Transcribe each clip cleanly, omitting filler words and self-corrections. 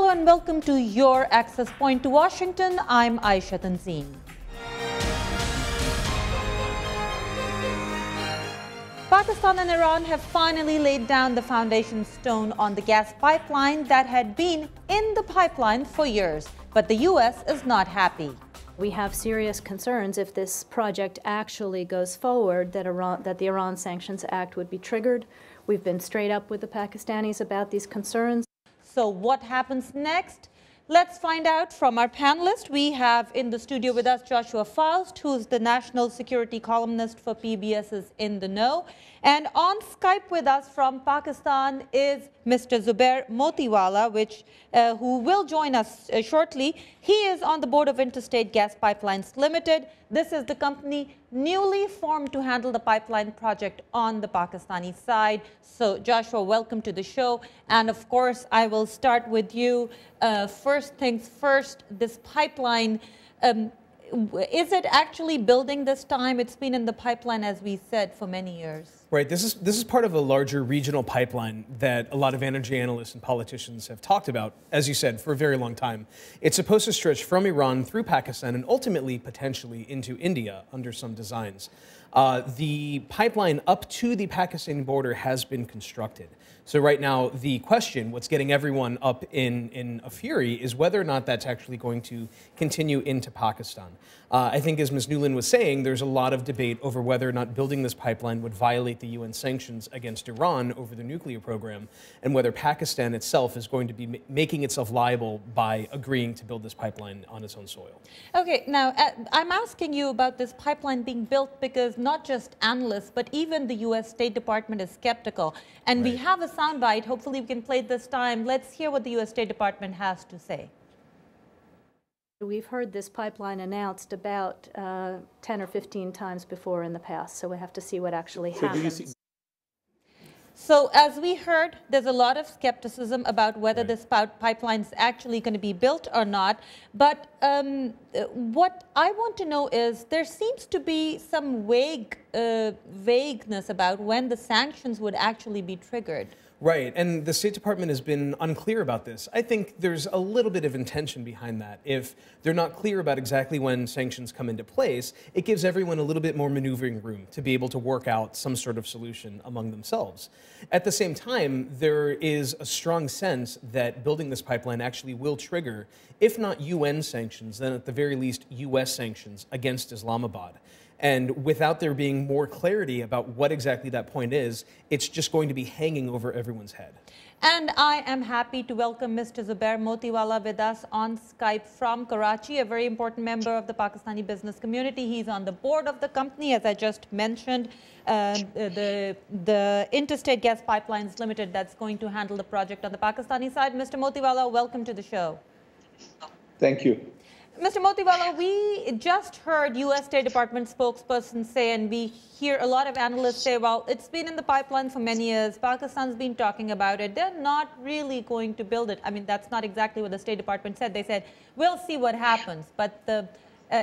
Hello and welcome to your Access Point to Washington. I'm Aisha Tanzeen. Pakistan and Iran have finally laid down the foundation stone on the gas pipeline that had been in the pipeline for years. But the U.S. is not happy. We have serious concerns if this project actually goes forward that the Iran Sanctions Act would be triggered. We've been straight up with the Pakistanis about these concerns. So what happens next? Let's find out from our panelists. We have in the studio with us Joshua Faust, who's the national security columnist for PBS's In the Know. And on Skype with us from Pakistan is Mr. Zubair Motiwala, who will join us shortly. He is on the board of Interstate Gas Pipelines Limited. This is the company newly formed to handle the pipeline project on the Pakistani side. So, Joshua, welcome to the show. And of course, I will start with you. First things first, this pipeline, is it actually building this time? It's been in the pipeline, as we said, for many years. Right. This is part of a larger regional pipeline that a lot of energy analysts and politicians have talked about, as you said, for a very long time. It's supposed to stretch from Iran through Pakistan and ultimately, potentially, into India under some designs. The pipeline up to the Pakistani border has been constructed. So right now, the question, what's getting everyone up in a fury, is whether or not that's actually going to continue into Pakistan. I think, as Ms. Newland was saying, there's a lot of debate over whether or not building this pipeline would violate the UN sanctions against Iran over the nuclear program, and whether Pakistan itself is going to be making itself liable by agreeing to build this pipeline on its own soil. Okay, now I'm asking you about this pipeline being built because not just analysts, but even the U.S. State Department is skeptical. And we have a soundbite. Hopefully we can play it this time. Let's hear what the U.S. State Department has to say. We've heard this pipeline announced about 10 or 15 times before in the past, so we have to see what actually happens. So as we heard, there's a lot of skepticism about whether this pipeline is actually going to be built or not. But what I want to know is there seems to be some vagueness about when the sanctions would actually be triggered. Right, and the State Department has been unclear about this. I think there's a little bit of intention behind that. If they're not clear about exactly when sanctions come into place, it gives everyone a little bit more maneuvering room to be able to work out some sort of solution among themselves. At the same time, there is a strong sense that building this pipeline actually will trigger, if not UN sanctions, then at the very least US sanctions against Islamabad. And without there being more clarity about what exactly that point is, it's just going to be hanging over everyone's head. And I am happy to welcome Mr. Zubair Motiwala with us on Skype from Karachi, a very important member of the Pakistani business community. He's on the board of the company, as I just mentioned, the Interstate Gas Pipelines Limited that's going to handle the project on the Pakistani side. Mr. Motiwala, welcome to the show. Thank you. Mr. Motiwala, we just heard U.S. State Department spokesperson say, and we hear a lot of analysts say, well, it's been in the pipeline for many years. Pakistan's been talking about it. They're not really going to build it. I mean, that's not exactly what the State Department said. They said, we'll see what happens. But the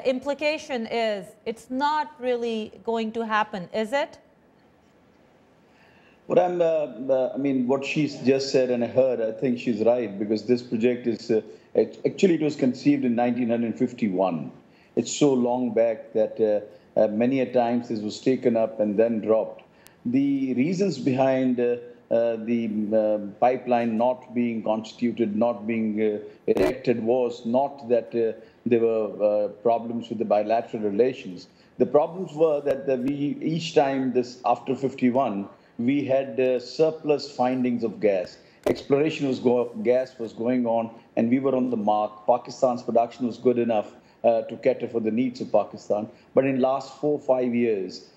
implication is it's not really going to happen, is it? What what she's just said and I heard, I think she's right, because this project is, actually it was conceived in 1951. It's so long back that many a times this was taken up and then dropped. The reasons behind the pipeline not being constituted, not being erected was not that there were problems with the bilateral relations. The problems were that each time after 51, we had surplus findings of gas. Exploration gas was going on, and we were on the mark. Pakistan's production was good enough to cater for the needs of Pakistan. But in the last 4 or 5 years,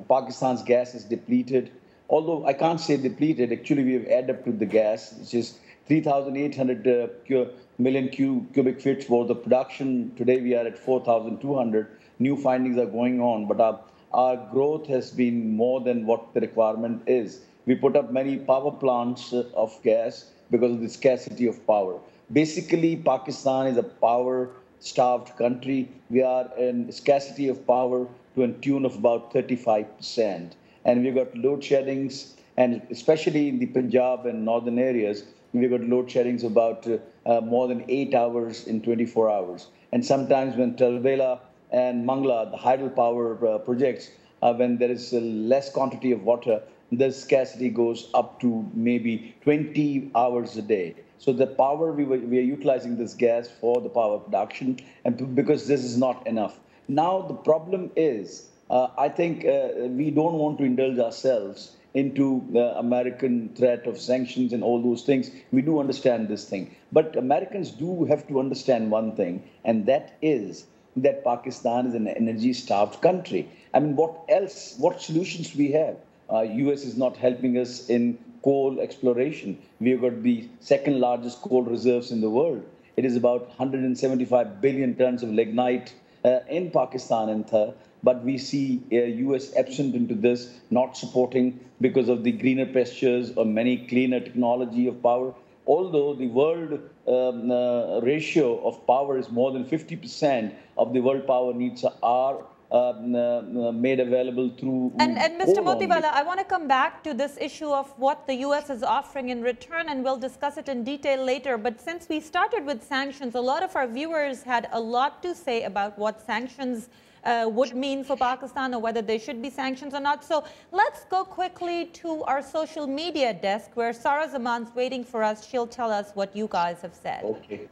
Pakistan's gas is depleted. Although I can't say depleted, actually we have added up to the gas, which is 3,800 million cubic feet worth of production. Today we are at 4,200. New findings are going on, but our growth has been more than what the requirement is. We put up many power plants of gas because of the scarcity of power. Basically, Pakistan is a power-starved country. We are in scarcity of power to a tune of about 35%. And we've got load sheddings, and especially in the Punjab and northern areas, we've got load sheddings about more than 8 hours in 24 hours. And sometimes when Talabela and Mangla, the hydropower projects, when there is a less quantity of water, the scarcity goes up to maybe 20 hours a day. So the power, we are utilizing this gas for the power production, and because this is not enough. Now the problem is, I think we don't want to indulge ourselves into the American threat of sanctions and all those things. We do understand this thing. But Americans do have to understand one thing, and that is that Pakistan is an energy-starved country. I mean, what else, what solutions we have? US is not helping us in coal exploration. We've got the second largest coal reserves in the world. It is about 175 billion tons of lignite in Pakistan and Thar. But we see US absent into this, not supporting because of the greener pastures or many cleaner technology of power. Although the world ratio of power is more than 50% of the world power needs are made available through And Mr. only. Motiwala, I want to come back to this issue of what the U.S. is offering in return, and we'll discuss it in detail later. But since we started with sanctions, a lot of our viewers had a lot to say about what sanctions would mean for Pakistan, or whether there should be sanctions or not. So let's go quickly to our social media desk, where Sarah Zaman's waiting for us. She'll tell us what you guys have said. Okay.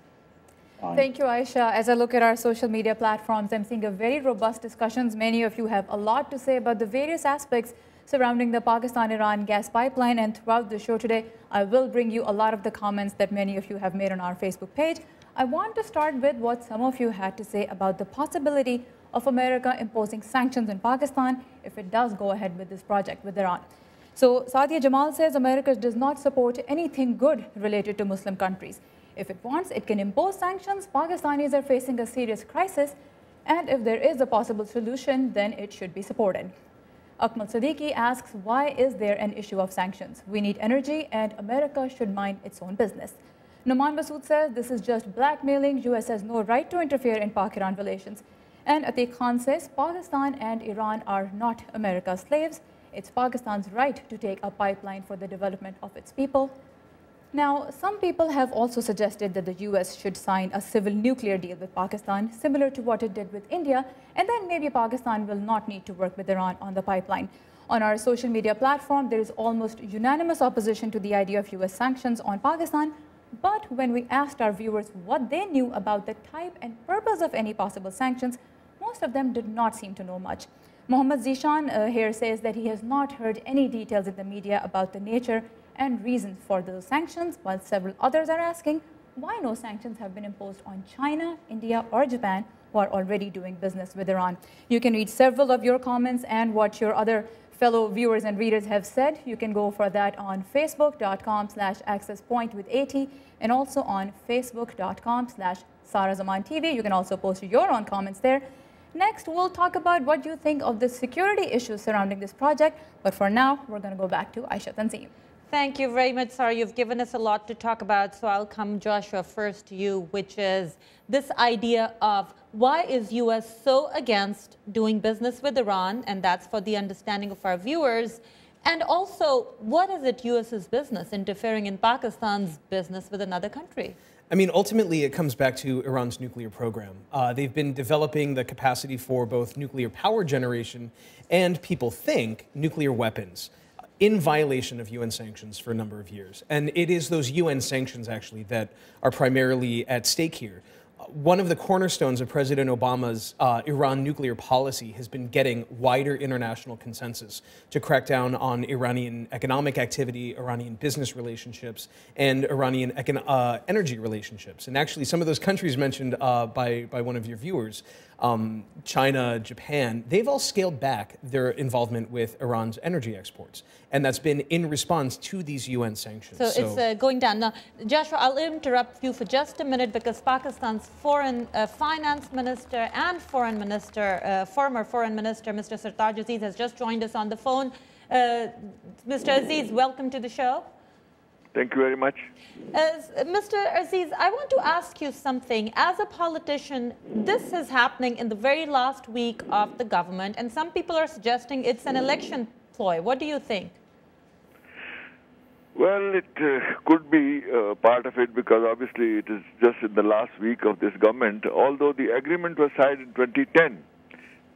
Thank you, Aisha. As I look at our social media platforms, I'm seeing a very robust discussions. Many of you have a lot to say about the various aspects surrounding the Pakistan-Iran gas pipeline. And throughout the show today, I will bring you a lot of the comments that many of you have made on our Facebook page. I want to start with what some of you had to say about the possibility of America imposing sanctions in Pakistan if it does go ahead with this project with Iran. So Sadia Jamal says America does not support anything good related to Muslim countries. If it wants, it can impose sanctions. Pakistanis are facing a serious crisis, and if there is a possible solution, then it should be supported. Akmal Siddiqui asks, why is there an issue of sanctions? We need energy, and America should mind its own business. Noman Masood says, this is just blackmailing. US has no right to interfere in Pak-Iran relations. And Atiq Khan says, Pakistan and Iran are not America's slaves. It's Pakistan's right to take a pipeline for the development of its people. Now, some people have also suggested that the US should sign a civil nuclear deal with Pakistan, similar to what it did with India, and then maybe Pakistan will not need to work with Iran on the pipeline. On our social media platform, there is almost unanimous opposition to the idea of US sanctions on Pakistan, but when we asked our viewers what they knew about the type and purpose of any possible sanctions, most of them did not seem to know much. Mohammad Zishan here says that he has not heard any details in the media about the nature and reasons for those sanctions, while several others are asking why no sanctions have been imposed on China, India, or Japan, who are already doing business with Iran. You can read several of your comments and what your other fellow viewers and readers have said. You can go for that on facebook.com/accesspointwith80 and also on facebook.com/SarahZamanTV. You can also post your own comments there. Next, we'll talk about what you think of the security issues surrounding this project. But for now, we're going to go back to Aisha Tanzim. Thank you very much, Sarah. You've given us a lot to talk about, so I'll come, Joshua, first to you, which is this idea of why is U.S. so against doing business with Iran, and that's for the understanding of our viewers, and also, what is it U.S.'s business interfering in Pakistan's business with another country? I mean, ultimately, it comes back to Iran's nuclear program. They've been developing the capacity for both nuclear power generation and, people think, nuclear weapons, in violation of UN sanctions for a number of years. And it is those UN sanctions, actually, that are primarily at stake here. One of the cornerstones of President Obama's Iran nuclear policy has been getting wider international consensus to crack down on Iranian economic activity, Iranian business relationships, and Iranian energy relationships. And actually, some of those countries mentioned by one of your viewers, China, Japan, they've all scaled back their involvement with Iran's energy exports. And that's been in response to these UN sanctions. So it's going down. Now, Joshua, I'll interrupt you for just a minute because Pakistan's foreign finance minister and foreign minister, former foreign minister, Mr. Sartaj Aziz, has just joined us on the phone. Mr. Aziz, welcome to the show. Thank you very much. Mr. Aziz, I want to ask you something. As a politician, this is happening in the very last week of the government, and some people are suggesting it's an election ploy. What do you think? Well, it could be part of it because obviously it is just in the last week of this government, although the agreement was signed in 2010.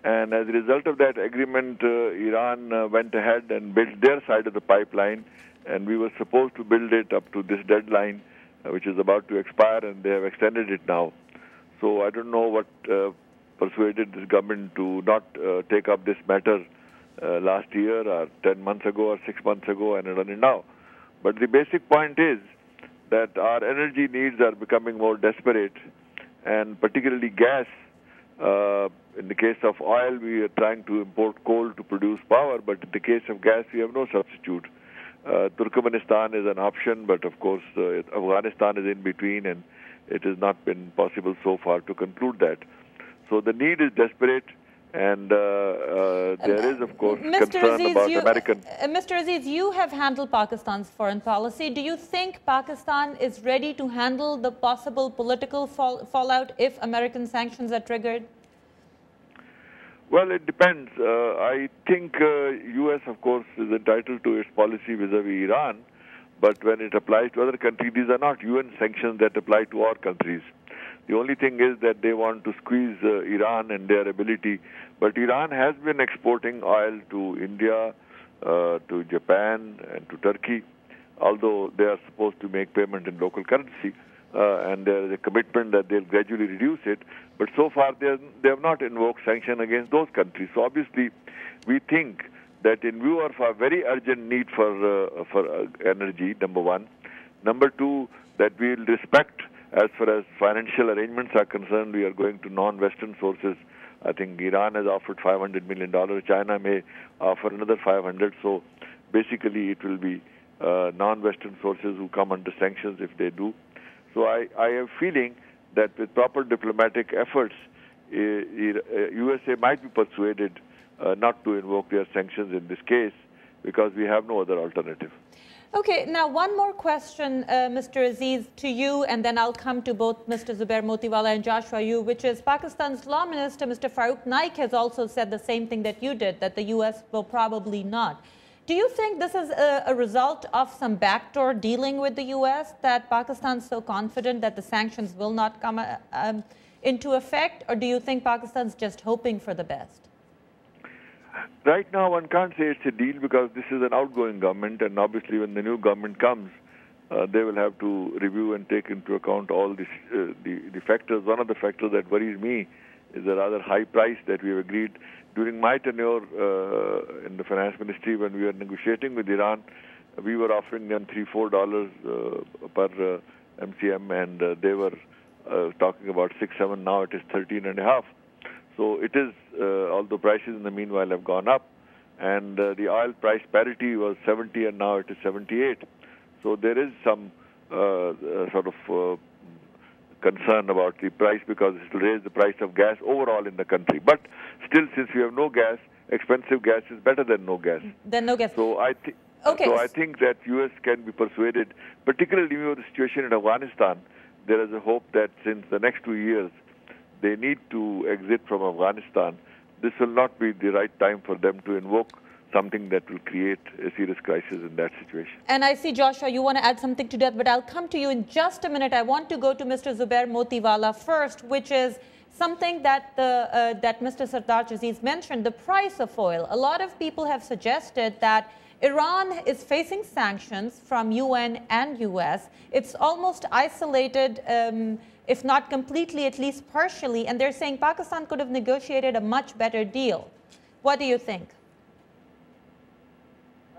And as a result of that agreement, Iran went ahead and built their side of the pipeline, and we were supposed to build it up to this deadline, which is about to expire, and they have extended it now. So I don't know what persuaded this government to not take up this matter last year or 10 months ago or 6 months ago and run it now. But the basic point is that our energy needs are becoming more desperate, and particularly gas. In the case of oil, we are trying to import coal to produce power, but in the case of gas, we have no substitute. Turkmenistan is an option, but of course, Afghanistan is in between, and it has not been possible so far to conclude that. So the need is desperate, and there is, of course, concern about American. Mr. Aziz, you have handled Pakistan's foreign policy. Do you think Pakistan is ready to handle the possible political fallout if American sanctions are triggered? Well, it depends. I think U.S., of course, is entitled to its policy vis-a-vis Iran, but when it applies to other countries, these are not UN sanctions that apply to our countries. The only thing is that they want to squeeze Iran and their ability. But Iran has been exporting oil to India, to Japan, and to Turkey, although they are supposed to make payment in local currency. And there is a commitment that they'll gradually reduce it. But so far, they have not invoked sanction against those countries. So obviously, we think that in view of our very urgent need for energy, number one. Number two, that we will respect, as far as financial arrangements are concerned, we are going to non-Western sources. I think Iran has offered $500 million. China may offer another 500. So basically, it will be non-Western sources who come under sanctions if they do. So I have a feeling that with proper diplomatic efforts, USA might be persuaded not to invoke their sanctions in this case because we have no other alternative. Okay, now one more question, Mr. Aziz, to you, and then I'll come to both Mr. Zubair Motiwala and Joshua Yu, which is Pakistan's Law Minister, Mr. Farooq Naik, has also said the same thing that you did, that the U.S. will probably not. Do you think this is a result of some backdoor dealing with the U.S., that Pakistan's so confident that the sanctions will not come into effect, or do you think Pakistan's just hoping for the best? Right now, one can't say it's a deal because this is an outgoing government, and obviously when the new government comes, they will have to review and take into account all this, the factors. One of the factors that worries me is the rather high price that we have agreed. During my tenure in the finance ministry, when we were negotiating with Iran, we were offering them $3-4 per MCM, and they were talking about 6-7. Now it is 13.5. So it is, although prices in the meanwhile have gone up, and the oil price parity was 70 and now it is 78. So there is some sort of concern about the price because it will raise the price of gas overall in the country. But still, since we have no gas, expensive gas is better than no gas. Than no gas. So I think that U.S. can be persuaded, particularly with the situation in Afghanistan. There is a hope that since the next 2 years, they need to exit from Afghanistan. This will not be the right time for them to invoke something that will create a serious crisis in that situation. And I see, Joshua, you want to add something to that, but I'll come to you in just a minute. I want to go to Mr. Zubair Motiwala first, which is something that that Mr. Sartaaj Aziz mentioned, the price of oil. A lot of people have suggested that Iran is facing sanctions from UN and US. It's almost isolated, if not completely, at least partially, and they're saying Pakistan could have negotiated a much better deal. What do you think?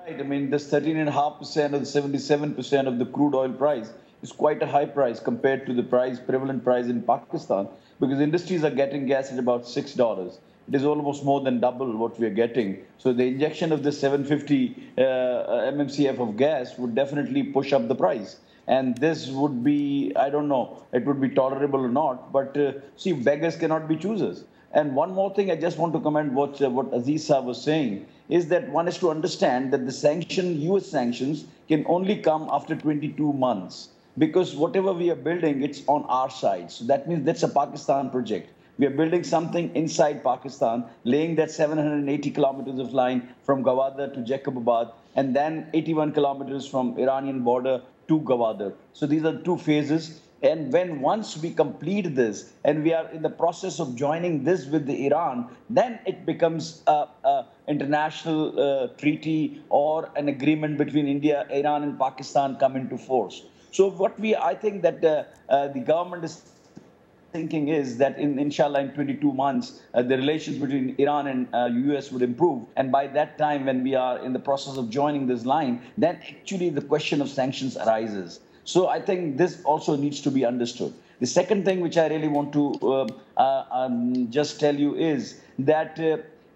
Right. I mean, this 13.5% or the 77% of the crude oil price is quite a high price compared to the prevalent price in Pakistan, because industries are getting gas at about $6. It is almost more than double what we are getting. So the injection of the 750 MMCF of gas would definitely push up the price. And this would be, I don't know, it would be tolerable or not. But see, beggars cannot be choosers. And one more thing I just want to comment what Aziz Saab was saying is that one is to understand that the US sanctions can only come after 22 months. Because whatever we are building, it's on our side. So that means that's a Pakistan project. We are building something inside Pakistan, laying that 780 kilometers of line from Gwadar to Jacobabad. and then 81 kilometers from Iranian border to Gwadar. So these are 2 phases. And once we complete this and we are in the process of joining this with the Iran, then it becomes a international treaty or an agreement between India, Iran, and Pakistan come into force. So I think that the government is thinking is that inshallah in 22 months, the relations between Iran and US would improve. And by that time, when we are in the process of joining this line, then actually the question of sanctions arises. So I think this also needs to be understood. The second thing which I really want to just tell you is that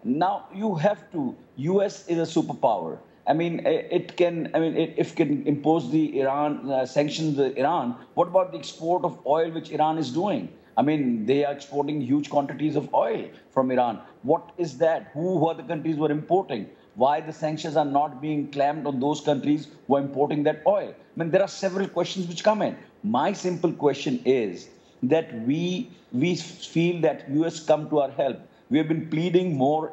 now you have to, US is a superpower. I mean, if it can impose the Iran sanctions Iran, what about the export of oil which Iran is doing? I mean, they are exporting huge quantities of oil from Iran. What is that? Who are the countries who are importing? Why the sanctions are not being clamped on those countries who are importing that oil? I mean, there are several questions which come in. My simple question is that we feel that US come to our help. We have been pleading more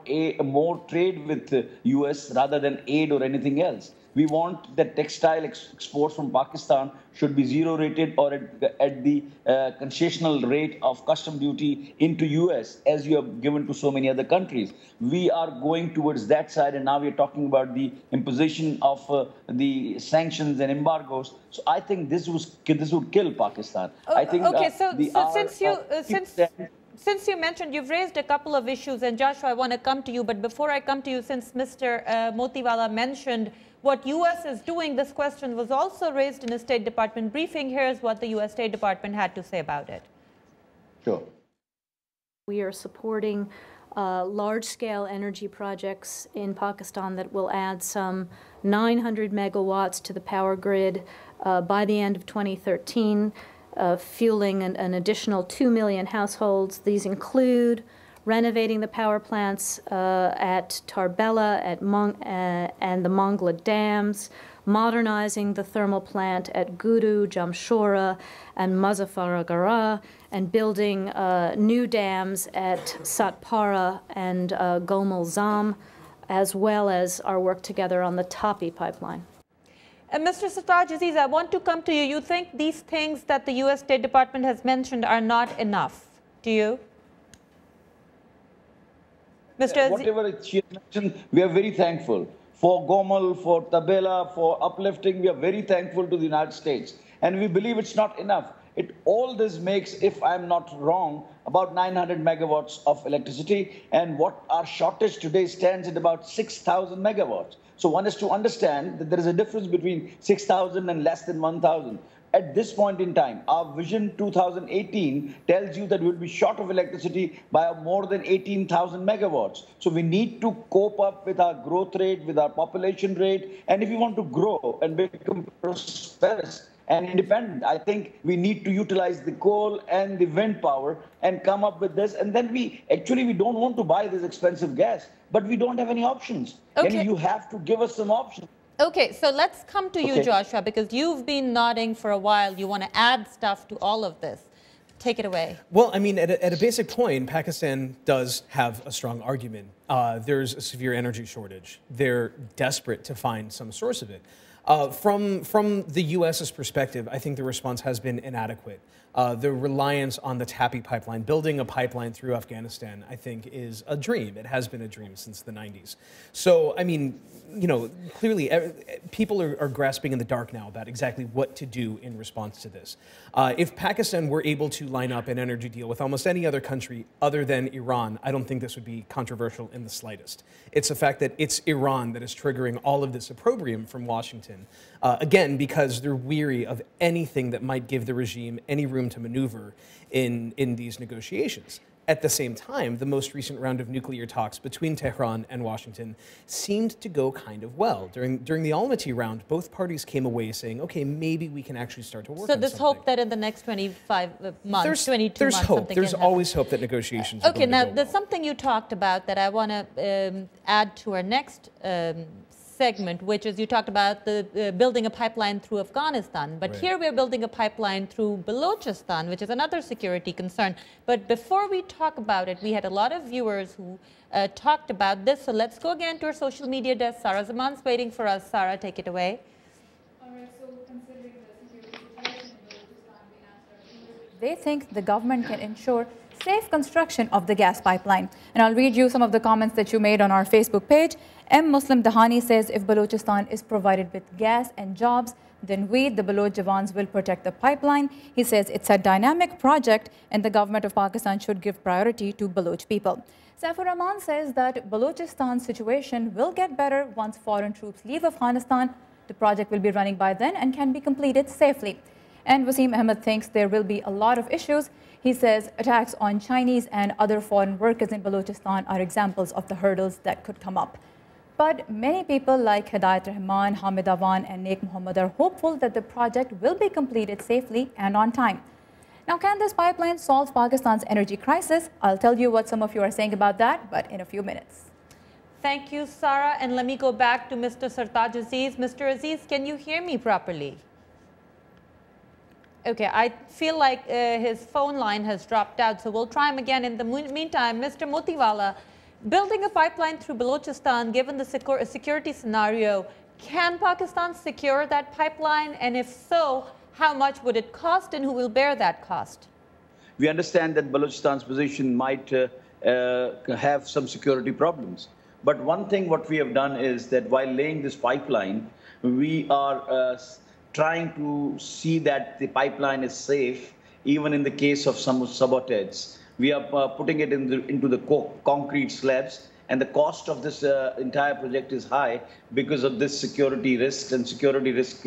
trade with the US rather than aid or anything else. We want that textile exports from Pakistan should be 0 rated or at the concessional rate of custom duty into US, as you have given to so many other countries. We are going towards that side, and now we are talking about the imposition of the sanctions and embargoes. So I think this would kill Pakistan. I think. Okay, since you mentioned, you've raised a couple of issues, and Joshua, I want to come to you. But before I come to you, since Mr. Motiwala mentioned what U.S. is doing, this question was also raised in a State Department briefing. Here's what the U.S. State Department had to say about it. Sure. We are supporting large-scale energy projects in Pakistan that will add some 900 megawatts to the power grid by the end of 2013. Fueling an additional 2 million households. These include renovating the power plants at Tarbela and the Mangla dams, modernizing the thermal plant at Guru, Jamshora, and Muzaffargarh, and building new dams at Satpara and Gomel Zam, as well as our work together on the Tapi pipeline. And Mr. Sartaj Aziz, I want to come to you. You think these things that the U.S. State Department has mentioned are not enough? Do you? Mr. Aziz? Whatever she mentioned, we are very thankful. For Gomel, for Tabela, for uplifting, we are very thankful to the United States. And we believe it's not enough. All this makes, if I'm not wrong, about 900 megawatts of electricity. And what our shortage today stands at about 6,000 megawatts. So one is to understand that there is a difference between 6,000 and less than 1,000. At this point in time, our Vision 2018 tells you that we'll be short of electricity by more than 18,000 megawatts. So we need to cope up with our growth rate, with our population rate. And if we want to grow and become prosperous and independent, I think we need to utilize the coal and the wind power and come up with this. And then we don't want to buy this expensive gas, but we don't have any options. Okay. And you have to give us some options. Okay, so let's come to you, Joshua, because you've been nodding for a while. You want to add stuff to all of this. Take it away. Well, I mean, at a basic point, Pakistan does have a strong argument. There's a severe energy shortage. They're desperate to find some source of it. From the U.S.'s perspective, I think the response has been inadequate. The reliance on the Tapi pipeline, building a pipeline through Afghanistan, I think is a dream. It has been a dream since the 90s. So, I mean, you know, clearly people are grasping in the dark now about exactly what to do in response to this. If Pakistan were able to line up an energy deal with almost any other country other than Iran, I don't think this would be controversial in the slightest. It's the fact that it's Iran that is triggering all of this opprobrium from Washington, again, because they're weary of anything that might give the regime any room to maneuver in these negotiations. At the same time, the most recent round of nuclear talks between Tehran and Washington seemed to go kind of well. During the Almaty round, both parties came away saying, okay, maybe we can actually start to work on something. So there's hope that in the next 25 months, 22 there's months, hope. something There's can happen. always hope that negotiations are Okay, now going to go there's well. something you talked about that I want to add to our next segment, which is you talked about the building a pipeline through Afghanistan. But here we're building a pipeline through Balochistan, which is another security concern. But before we talk about it, we had a lot of viewers who talked about this. So let's go again to our social media desk. Sarah Zaman's waiting for us. Sarah, take it away. All right, so considering the security situation in Balochistan, we asked they think the government can ensure safe construction of the gas pipeline. And I'll read you some of the comments that you made on our Facebook page. M. Muslim Dahani says, if Balochistan is provided with gas and jobs, then we, the Baloch Javans, will protect the pipeline. He says it's a dynamic project and the government of Pakistan should give priority to Baloch people. Saifur Rahman says that Balochistan's situation will get better once foreign troops leave Afghanistan. The project will be running by then and can be completed safely. And Wasim Ahmed thinks there will be a lot of issues. He says attacks on Chinese and other foreign workers in Balochistan are examples of the hurdles that could come up. But many people like Hidayat Rahman, Hamid Awan and Naik Muhammad are hopeful that the project will be completed safely and on time. Now, can this pipeline solve Pakistan's energy crisis? I'll tell you what some of you are saying about that, but in a few minutes. Thank you, Sarah. And let me go back to Mr. Sartaj Aziz. Mr. Aziz, can you hear me properly? Okay, I feel like his phone line has dropped out, so we'll try him again. In the meantime, Mr. Motiwala, building a pipeline through Balochistan, given the security scenario, can Pakistan secure that pipeline? And if so, how much would it cost and who will bear that cost? We understand that Balochistan's position might have some security problems. But one thing what we have done is that while laying this pipeline, we are trying to see that the pipeline is safe, even in the case of some sabotage. We are putting it into the concrete slabs, and the cost of this entire project is high because of this security risks and security risk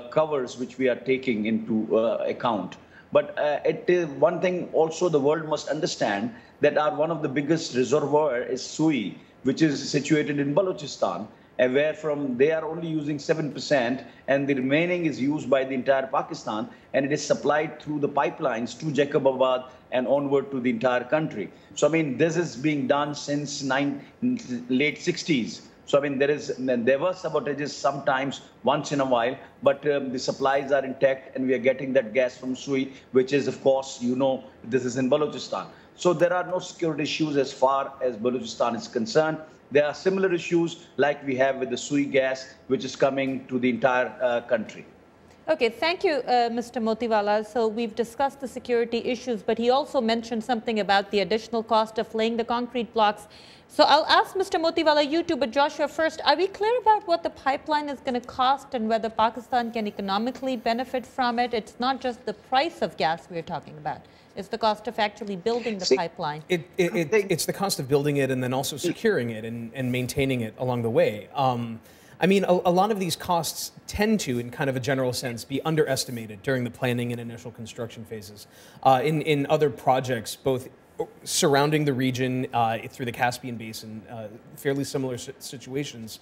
covers which we are taking into account. But it is one thing also the world must understand that one of the biggest reservoir is Sui, which is situated in Balochistan, and where from they are only using 7% and the remaining is used by the entire Pakistan, and it is supplied through the pipelines to Jacobabad and onward to the entire country. So I mean, this is being done since late 60s. So I mean, there were sabotages sometimes once in a while, but the supplies are intact and we are getting that gas from Sui, which is, of course, you know, this is in Balochistan. So there are no security issues as far as Balochistan is concerned. There are similar issues like we have with the Sui gas, which is coming to the entire country. Okay, thank you, Mr. Motiwala. So we've discussed the security issues, but he also mentioned something about the additional cost of laying the concrete blocks. So I'll ask Mr. Motiwala, you too, but Joshua first, are we clear about what the pipeline is going to cost and whether Pakistan can economically benefit from it? It's not just the price of gas we're talking about. It's the cost of actually building the pipeline. It's the cost of building it and then also securing it and maintaining it along the way. I mean, a lot of these costs tend to, in kind of a general sense, be underestimated during the planning and initial construction phases. In other projects, both surrounding the region through the Caspian Basin, fairly similar situations,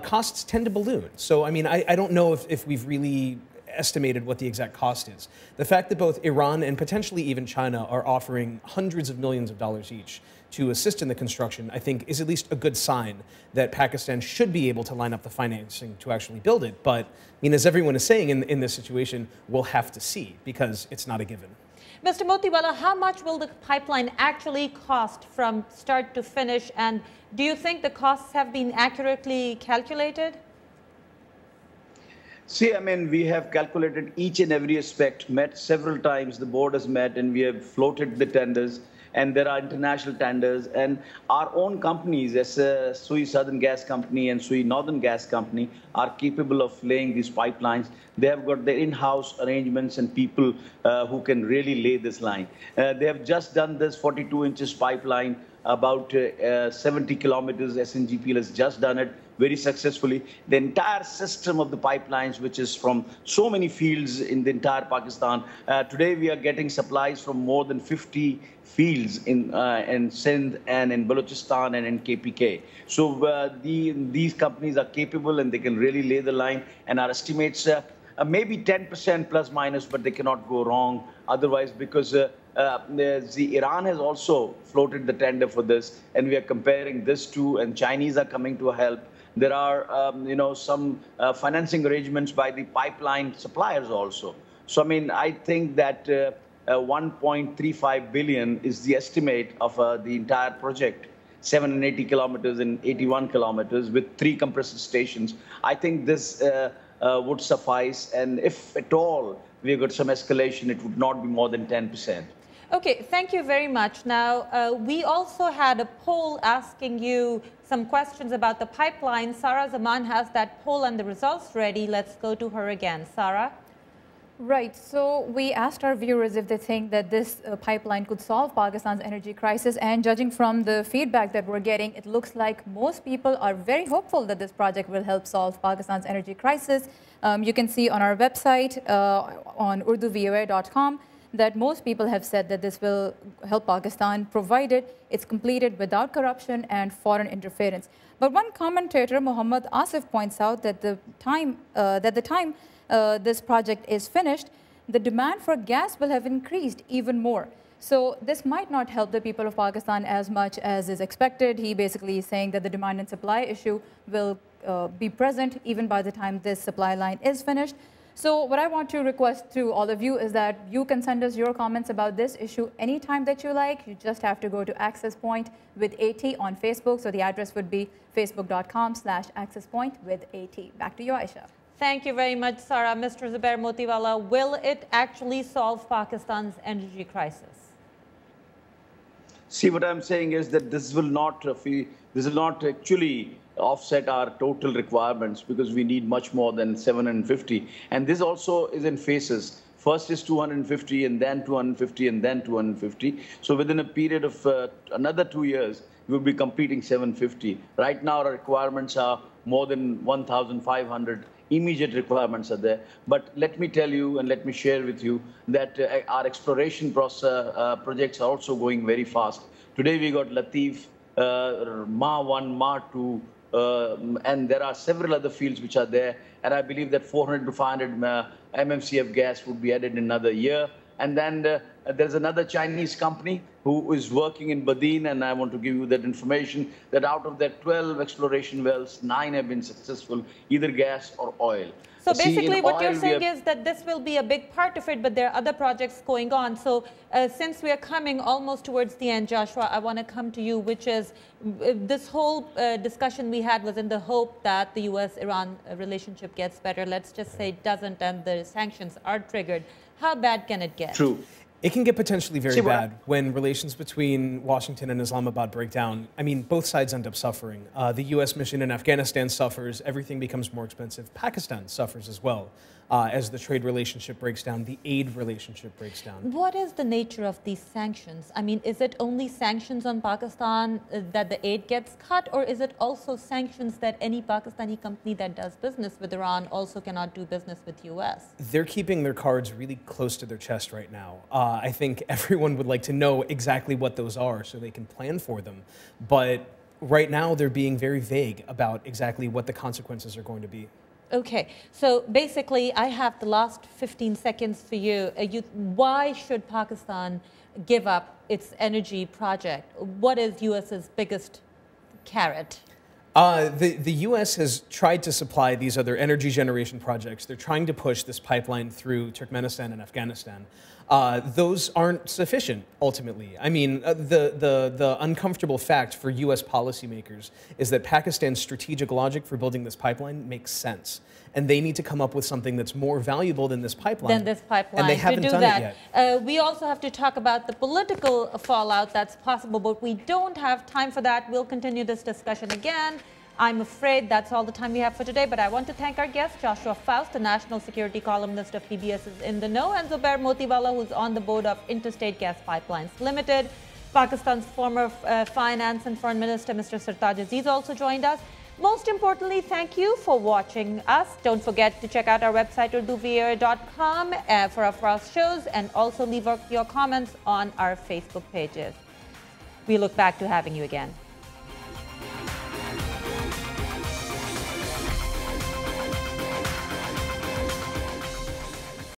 costs tend to balloon. So, I mean, I don't know if we've really estimated what the exact cost is. The fact that both Iran and potentially even China are offering hundreds of millions of dollars each to assist in the construction, I think is at least a good sign that Pakistan should be able to line up the financing to actually build it. But, I mean, as everyone is saying in this situation, we'll have to see because it's not a given. Mr. Motiwala, how much will the pipeline actually cost from start to finish? And do you think the costs have been accurately calculated? See, I mean, we have calculated each and every aspect, met several times, the board has met, and we have floated the tenders, and there are international tenders, and our own companies, as Sui Southern Gas Company and Sui Northern Gas Company, are capable of laying these pipelines. They have got their in-house arrangements and people who can really lay this line. They have just done this 42 inches pipeline, about 70 kilometers. SNGPL has just done it very successfully. The entire system of the pipelines, which is from so many fields in the entire Pakistan. Today, we are getting supplies from more than 50 fields in Sindh and in Balochistan and in KPK. So these companies are capable and they can really lay the line. And our estimates, maybe 10% plus minus, but they cannot go wrong otherwise because Iran has also floated the tender for this, and we are comparing this to, and Chinese are coming to help. There are, some financing arrangements by the pipeline suppliers also. So, I mean, I think that 1.35 billion is the estimate of the entire project. 780 kilometers and 81 kilometers with 3 compressor stations. I think this would suffice. And if at all we got some escalation, it would not be more than 10%. Okay, thank you very much. Now, we also had a poll asking you some questions about the pipeline. Sarah Zaman has that poll and the results ready. Let's go to her again. Sarah? Right. So we asked our viewers if they think that this pipeline could solve Pakistan's energy crisis. And judging from the feedback that we're getting, it looks like most people are very hopeful that this project will help solve Pakistan's energy crisis. You can see on our website, on urduvoa.com, that most people have said that this will help Pakistan, provided it's completed without corruption and foreign interference. But one commentator, Muhammad Asif, points out that the time this project is finished, the demand for gas will have increased even more. So this might not help the people of Pakistan as much as is expected. He basically is saying that the demand and supply issue will be present even by the time this supply line is finished. So what I want to request to all of you is that you can send us your comments about this issue anytime that you like. You just have to go to Access Point with AT on Facebook. So the address would be facebook.com/accesspointwithat. Back to you, Aisha. Thank you very much, Sarah. Mr. Zubair Motiwala, will it actually solve Pakistan's energy crisis? See, what I'm saying is that this will not actually offset our total requirements, because we need much more than 750. And this also is in phases. First is 250, and then 250, and then 250. So within a period of another 2 years, we will be completing 750. Right now, our requirements are more than 1,500. Immediate requirements are there. But let me tell you and let me share with you that our exploration projects are also going very fast. Today we got Latif, Ma-1, Ma-2, and there are several other fields which are there. And I believe that 400 to 500 MMCF gas would be added in another year. And then there's another Chinese company who is working in Badin, and I want to give you that information, that out of their 12 exploration wells, 9 have been successful, either gas or oil. So basically what you're saying is that this will be a big part of it, but there are other projects going on. So since we are coming almost towards the end, Joshua, I want to come to you, which is this whole discussion we had was in the hope that the US-Iran relationship gets better. Let's just say it doesn't, and the sanctions are triggered. How bad can it get? True. It can get potentially very bad when relations between Washington and Islamabad break down. I mean, both sides end up suffering. The U.S. mission in Afghanistan suffers. Everything becomes more expensive. Pakistan suffers as well. As the trade relationship breaks down, the aid relationship breaks down. What is the nature of these sanctions? I mean, is it only sanctions on Pakistan that the aid gets cut, or is it also sanctions that any Pakistani company that does business with Iran also cannot do business with U.S.? They're keeping their cards really close to their chest right now. I think everyone would like to know exactly what those are so they can plan for them. But right now, they're being very vague about exactly what the consequences are going to be. Okay, so basically, I have the last 15 seconds for you. Why should Pakistan give up its energy project? What is U.S.'s biggest carrot? The U.S. has tried to supply these other energy generation projects. They're trying to push this pipeline through Turkmenistan and Afghanistan. Those aren't sufficient, ultimately. I mean, the uncomfortable fact for U.S. policymakers is that Pakistan's strategic logic for building this pipeline makes sense. And they need to come up with something that's more valuable than this pipeline. And they haven't done it yet. We also have to talk about the political fallout that's possible, but we don't have time for that. We'll continue this discussion again. I'm afraid that's all the time we have for today, but I want to thank our guest, Joshua Faust, the national security columnist of PBS's In the Know, and Zubair Motiwala, who's on the board of Interstate Gas Pipelines Limited. Pakistan's former finance and foreign minister, Mr. Sartaj Aziz, also joined us. Most importantly, thank you for watching us. Don't forget to check out our website, urduvoa.com, for our first shows, and also leave your comments on our Facebook pages. We look back to having you again.